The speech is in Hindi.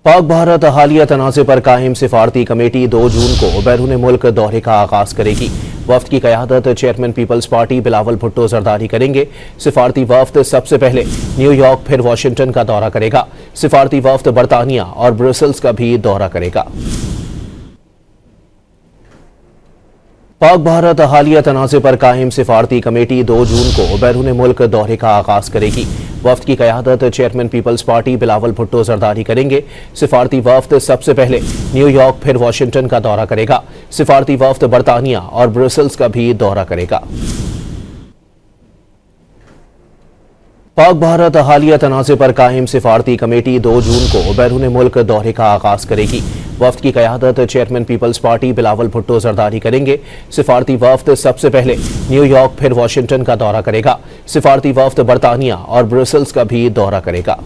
पाक भारत हालिया तनाज़े पर कायम सिफारती कमेटी 2 जून को बैरून मुल्क दौरे का आगाज करेगी। वफ्द की क़यादत चेयरमैन पीपल्स पार्टी बिलावल भुट्टो जरदारी करेंगे। सिफारती वफ्द सबसे पहले न्यूयॉर्क फिर वाशिंगटन का दौरा करेगा। सिफारती वफ्द बरतानिया और ब्रसेल्स का भी दौरा करेगा। पाक भारत हालिया तनाज़े पर कायम सिफारती कमेटी 2 जून को बैरून मुल्क दौरे का आगाज करेगी। वफ्द की क़यादत चेयरमैन पीपल्स पार्टी बिलावल भुट्टो जरदारी करेंगे। सिफारती वफ्द सबसे पहले न्यूयॉर्क फिर वाशिंगटन का दौरा करेगा। सिफारती वफ्द बरतानिया और ब्रसेल्स का भी दौरा करेगा। पाक भारत हालिया तनाज़े पर कायम सिफारती कमेटी 2 जून को बैरून मुल्क दौरे का आगाज करेगी। वफ्द की क़यादत चेयरमैन पीपल्स पार्टी बिलावल भुट्टो जरदारी करेंगे। सिफारती वफ्द सबसे पहले न्यूयॉर्क फिर वाशिंगटन का दौरा करेगा। सिफारती वफ्द बरतानिया और ब्रसेल्स का भी दौरा करेगा।